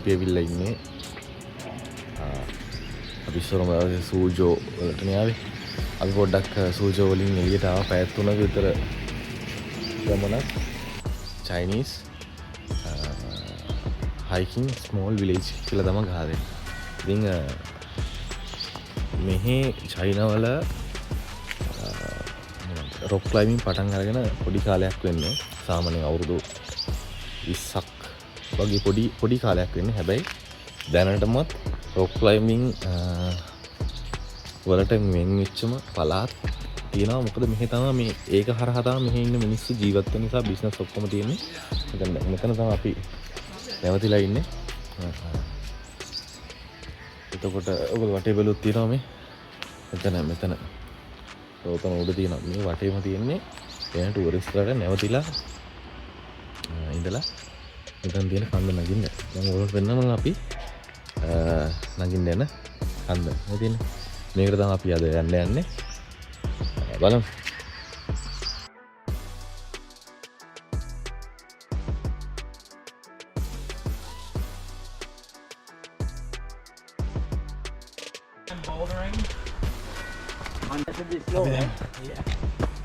අපි ඇවිල්ලා ඉන්නේ අපි ඉස්සරම සූජෝ වලට නේ අපි පොඩ්ඩක් සූජෝ වලින් එළියට ආවා පැය 3ක විතර ගමනක් Chinese hiking small village කියලා තමයි ගහන්නේ. ඉතින් මෙහි චයිනා වල rock climbing පටන් අරගෙන පොඩි කාලයක් වෙන්නේ. සාමාන්‍යයෙන් අවුරුදු 20ක් වගේ පොඩි කාලයක් වෙන්නේ. හැබැයි දැනටමත් rock climbing වලට මෙන් වෙච්චම පළාත් තියෙනවා. මොකද මෙහි තමයි මේ ඒක හරහා තමයි මෙහි ඉන්න මිනිස්සු ජීවත් වෙන නිසා බිස්නස් ඔක්කොම තියෙන්නේ. මෙතන තමයි අපි නැවතිලා ඉන්නේ. එතකොට ඔයගොල්ලෝ වටේ බැලුවොත් තියෙනවා මේ මෙතන රෝතන උඩ තියෙනවා. මේ වටේම තියෙන්නේ එන ටූරිස්ට්ලාට නැවතිලා ඉඳලා මෙතන තියෙන කන්ද නගින්න. දැන් ඔයගොල්ලෝ වෙනම අපි නගින්න යන කන්ද. මේ තියෙන්නේ මේකට තමයි අපි අද යන්නේ. බලමු.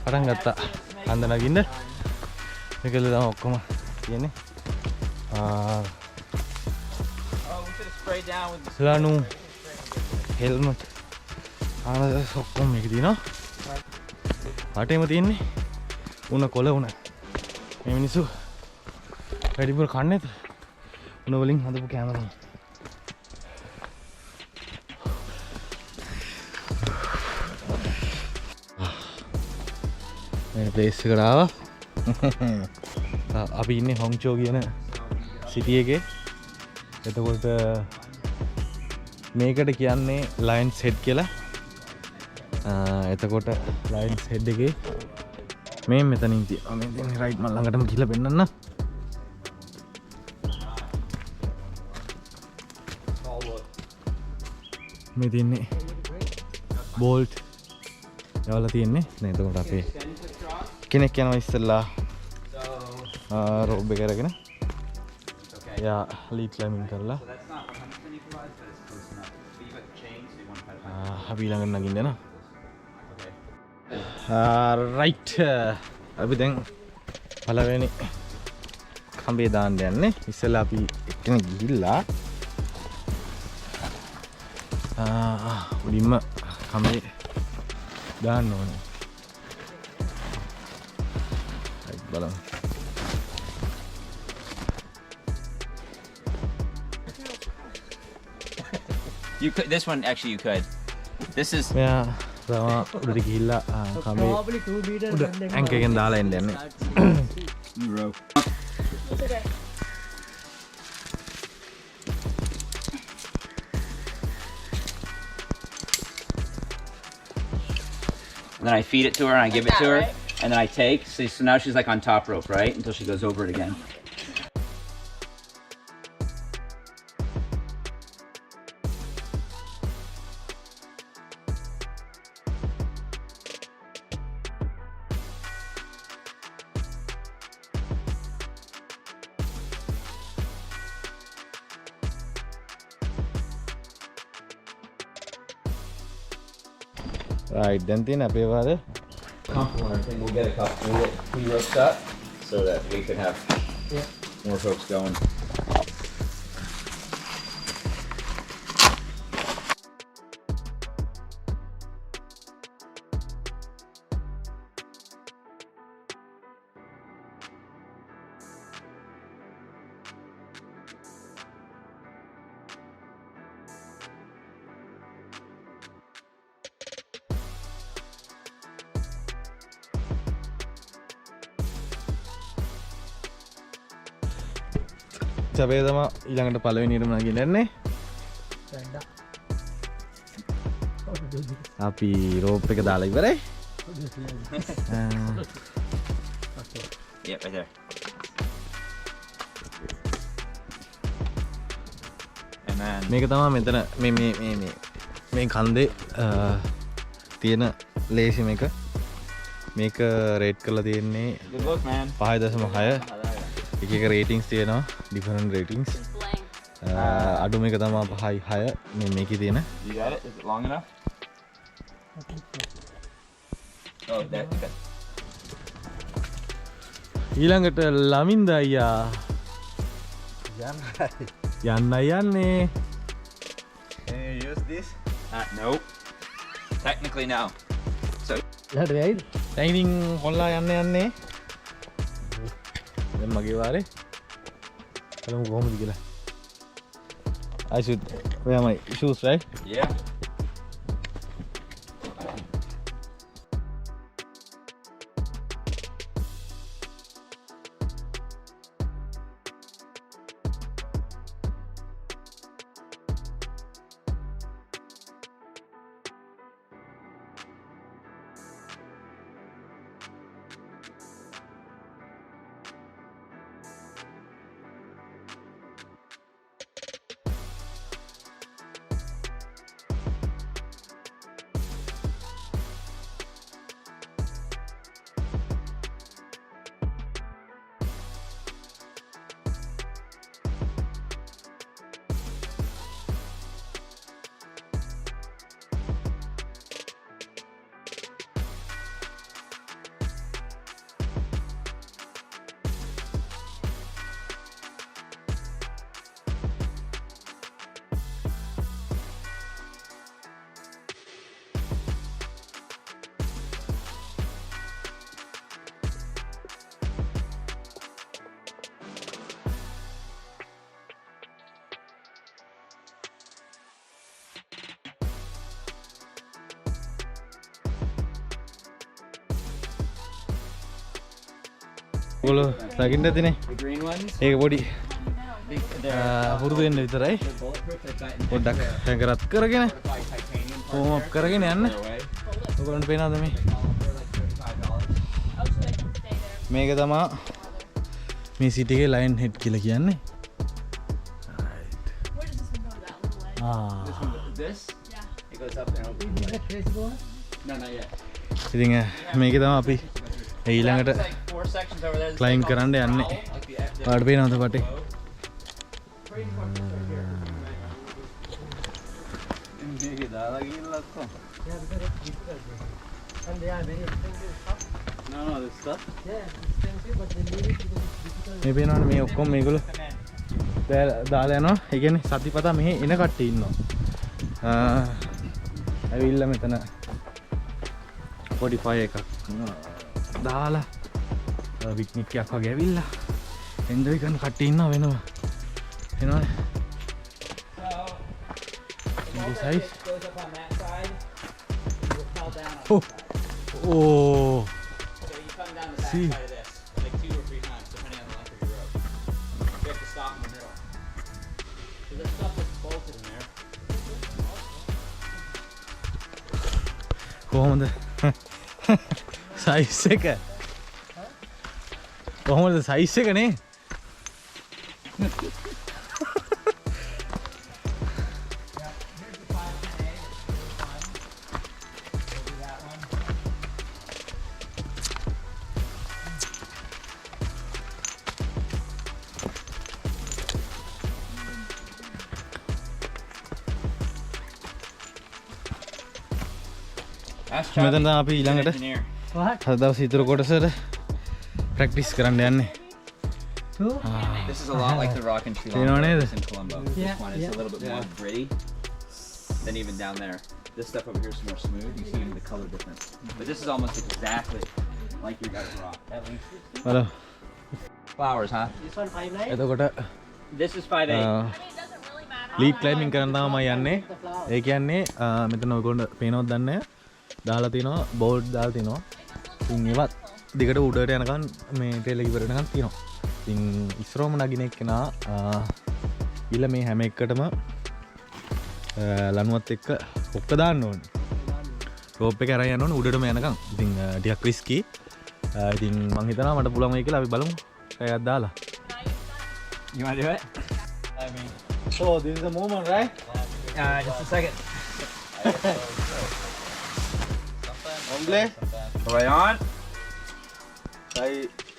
පටන් ගත්තා කන්ද නගින්න. මේකල තමයි ඔක්කොම තියෙන්නේ. ලනු හෙල්මට් ආනද ඔක්කොම මේක තියෙනවා. වටේම තියෙන්නේ උණ කොළ උණ. මේ මිනිස්සු වැඩිපුර කන්නේ උණ වලින් හදපු කෑම තමයි. මේ ප්ලේස් එකට ආවා. අපි ඉන්නේ හොංචෝ කියන සිටි එකේ. එතකොට මේකට කියන්නේ ලයන්ස් හෙඩ් කියලා. එතකොට ලයන්ස් හෙඩ් එකේ මේ මෙතනින් තියෙනවා. මේ දැන් රයිට් මම ළඟටම ගිහලා පෙන්නන්න. මේ තියෙන්නේ බෝල්ට් යවලා තියෙන්නේ. දැන් එතකොට අපේ කෙනෙක් යනවා ඉස්සෙල්ලා රෝබ් එක අරගෙන. යා ලීඩ් ක්ලයිම්බින් කරලා අපි ළඟ නගින්න යනවා. රයිට් අපි දැන් පළවෙනි කම්බේ දාන්න යන්නේ. ඉස්සෙල්ලා අපි එක්කෙනෙක් ගිහිල්ලා උඩින්ම කම්බේ දාන්න ඕනේ. රයිට් බලමු. You could. This one actually you could. This is. මෙයා තමයි උඩට ගිහිල්ලා කම්බේ Probably 2 meters. ඇන්කර් එකෙන් දාලා එන්න යන්නේ. rope. And then I feed it to her and I give it to her, and then I take. So now she's like on top rope, right, until she goes over it again. Right දැන් තියෙන අපේ වාද I think we'll get a couple. We'll get 3 ropes up so that we could have more ropes going. අපේ තමයි ඊළඟට පළවෙනියටම නගින්න යන්නේ. අපි රෝප් එක දාලා ඉවරයි. Yeah, right there. And then මේක තමයි මෙතන මේ කන්දේ තියෙන ලේසි මේක. මේක රේට් කරලා තියෙන්නේ good luck, man. 5.6. එක එක රේටින්ග්ස් තියෙනවා. Different ratings. අඩුම එක තමයි 5යි 6 මේ මේකේ තියෙන. You got it? Is it long enough? Oh, that. ඊළඟට ලමින්ද අයියා යන්නයි යන්නේ. Can you use this? Nope. Technically no. So එහාට වෙයිද? දැන් ඉතින් කොල්ලා යන්නේ. දැන් මගේ වාරේ. බලමු කොහොමද කියලා. I should wear my shoes, right? yeah. ඔයගොල්ලෝ ලගින්න ඇතිනේ. The green ones. ඒක පොඩි They're පුරුදු වෙන්න විතරයි. bulletproof. They've got පොඩ්ඩක් හැංගරත් කරගෙන certified titanium. හෝම් අප් කරගෙන යන්න. They're away. ඔයගොල්ලන්ට පේනවද මේ? $35. මේක තමයි මේ සිටි එකේ ලයින් හෙඩ් කියලා කියන්නේ. This? Yeah. It goes up and over. No, not yet. ඉතින් මේක තමයි අපි ඊළඟට It's like 4 sections over there. This climb thing called කරන්න යන්නේ. like the ඔයාලට පේනවද පටේ? මේකේ දාලා ගිහිල්ලා අක්කෝ. No, this stuff. මේ පේනවනේ මේ ඔක්කොම මේගොල්ලෝ දාලා යනවා. ඒ කියන්නේ සතිපතා මෙහි එන කට්ටිය ඉන්නවා. ඇවිල්ලා මෙතන Spotify එකක් දාලා පික්නික් එකක් වගේ ඇවිල්ලා එන්ජොයි කරන කට්ටිය ඉන්නවා වෙනවා. එනවනේ. This size. Goes up on that side. You will fall down on Oh. that side. Oh. So you come down the back See. side of this, like 2 or 3 times, depending on the length of your rope. You have to stop in the middle. So there's stuff that's bolted in there. කොහොමද? Size එක. කොහොමද size එක නේ? Ask මෙතන Charlie. අපි He's an ඊළඟට engineer. අද දවස් ඉතුරු කොටසට ප්‍රැක්ටිස් කරන්න යන්නේ. This is a lot like the rock in Sri You know what Lanka. it is? This in Colombo. This one is a little bit more gritty than even down there. This stuff over here is more smooth. You see the color difference. But this is almost exactly like your guys' rock. At least. බලමු. Flowers, huh? එතකොට This is 5'8". Lead ක්ලයිම්බින් කරන්න තමයි මම යන්නේ. ඒ කියන්නේ මෙතන ඔයගොල්ලෝ පේනවද දන්නේ නැහැ. දාලා තිනවා බෝඩ් දාලා තිනවා. ඉතින් ඒවත් දිගට උඩට යනකම් මේ ට්‍රේල් එක ඉවර වෙනකම් තිනවා. ඉතින් ඉස්සරෝම නගින එක්කෙනා ඊළ මේ හැම එකකටම ලණුවත් එක්ක ඔක්ක දාන්න ඕනේ. රෝප් එක අරන් යන්න ඕනේ උඩටම යනකම්. ඉතින් ටිකක් රිස්කි. ඉතින් මං හිතනවා මට පුළුවන් වෙයි කියලා අපි බලමු. එකක් දාලා. You want to do it? I mean, so this is the moment, right? Just a second. Hombre, Right on.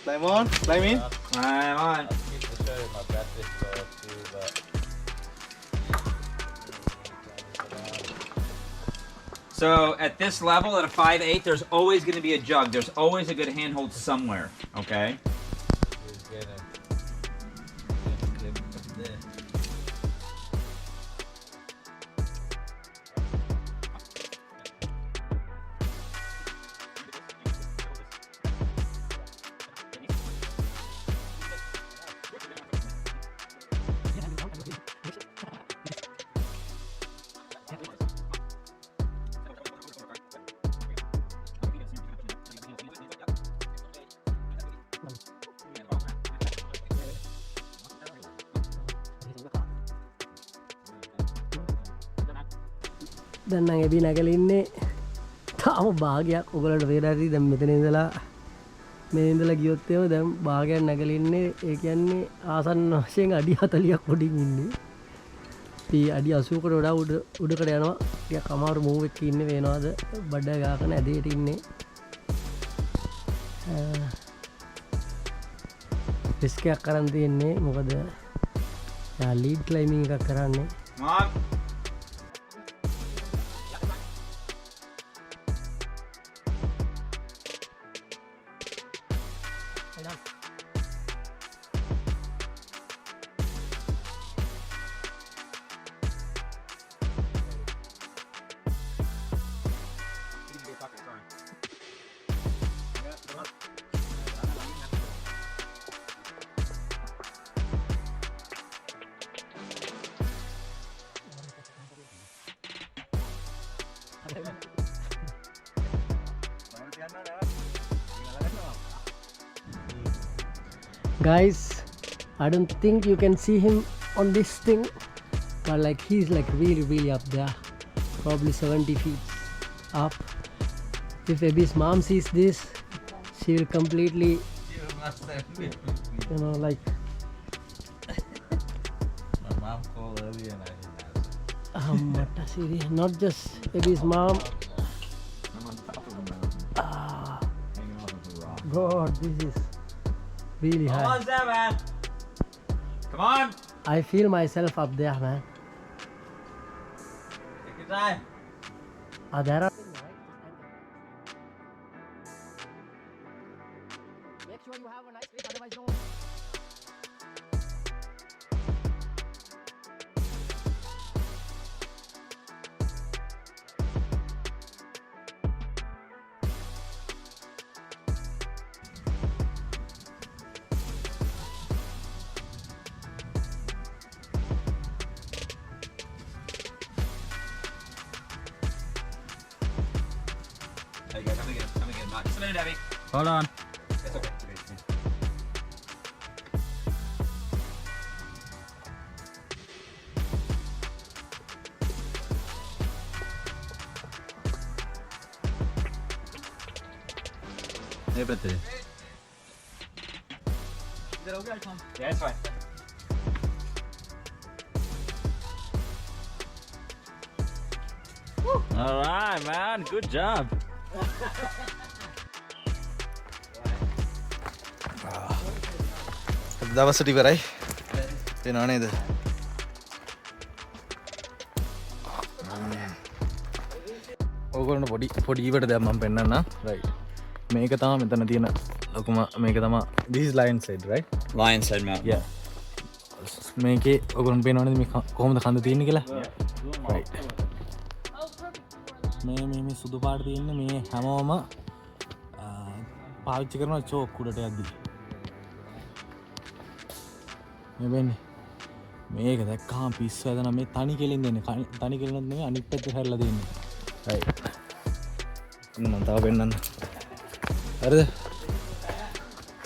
climb on, climb in. Climb on. So at this level, at a 5/8, there's always going to be a jug. There's always a good handhold somewhere. Okay. දැන් නම් එබි නැගලා ඉන්නේ තාම භාගයක් ඔයගලට වේලා ඇති දැන් මෙතන ඉඳලා මේ ඉඳලා ගියොත් එහෙම දැන් භාගයක් නැගලා ඉන්නේ ඒ කියන්නේ ආසන්න වශයෙන් අඩි 40ක් උඩින් ඉන්නේ ඉතින් අඩි 80කට වඩා උඩකට යනවා ටිකක් අමාරු මූව් එකක ඉන්නේ වෙනවාද බඩ ගාගෙන ඇදේට ඉන්නේ රිස්ක් එකක් කරන් තියෙන්නේ මොකද යා ලීඩ් ක්ලයිමින් එකක් කරන්නේ Mom. Guys, I don't think you can see him on this thing, but like he's like really up there, probably 70 feet up. If Abby's mom sees this, she will completely, you know, like. My mom called earlier and I didn't answer. Not just Abby's mom. I'm on top of him now. Hanging off of the rock. God, this is really Come high. on, Seven. Come on. I feel myself up there, man. Take your time. There are. Make sure you have a nice grip, otherwise don't. There you go. Come and get a knot. Just a minute, Abby. Hold on. It's okay. It's okay. Hey, Petre. Is that okay, Tom? Yeah, it's fine. All right, man. Good job. දවසට ඉවරයි. වෙනව නේද? ඕගොල්ලන්ට පොඩි ඊවට දැන් මම පෙන්නන්න. right. මේක තමයි මෙතන තියෙන ලොකුම මේක තමයි this is lion side, right? Lion's Head Mountain. Yeah. මේකේ ඔයගොල්ලන්ට පේනවනේ මේ කොහොමද කඳ තියෙන්නේ කියලා? right. මේ සුදු පාට තියෙන්නේ මේ හැමෝම පාවිච්චි කරන චෝක් උඩට යද්දි. මේ වෙන්නේ මේක දැක්කම පිස්සු හැදෙනා මේ තනි කෙලින් දෙන්නේ තනි කෙලිනොත් නෙමෙයි අනිත් පැත්තට හැරලා දෙන්නේ. right. මම තව වෙන්නන්න. හරිද?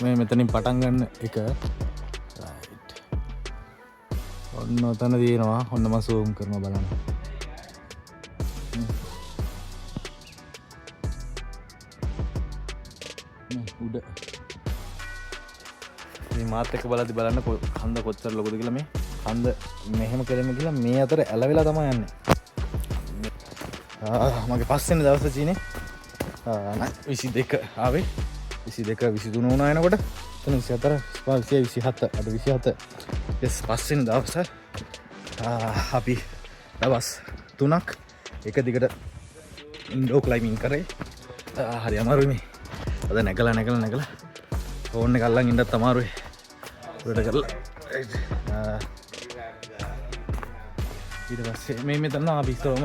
මේ මෙතනින් පටන් ගන්න එක. right. ඔන්න ඔතන තියෙනවා. ඔන්න මම zoom කරනවා බලන්න. උඩ මේ මාත් එක්ක බලද්දි බලන්න කන්ද කොච්චර ලොකුද කියලා මේ කන්ද මෙහෙම කෙලෙම කියලා මේ අතර ඇලවිලා තමයි යන්නේ. මගේ පස්වෙනි දවසේ චීනේ 22 ආවේ 22 23 වුණා එනකොට එතන 24 27 අද 27 yes පස්වෙනි දවසේ අපි දවස් 3ක් එක දිගට ඉන්ඩෝ ක්ලයිමින් කරේ හරි අමාරුයි මේ අද නැගලා ෆෝන් එක අල්ලන් ඉන්නත් අමාරුයි උඩට කරලා ඊට පස්සේ මේ මෙතන අපි ඉස්සරම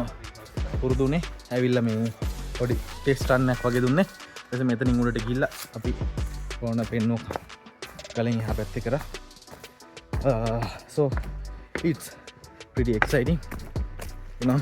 පුරුදුනේ ඇවිල්ලා මේ පොඩි ටෙස්ට් රන්නක් වගේ දුන්නේ ඊට මෙතනින් උඩට ගිහිල්ලා අපි ෆෝන් පෙන්නුවා කලින් එහා පැත්තේ කරා so it's pretty exciting you know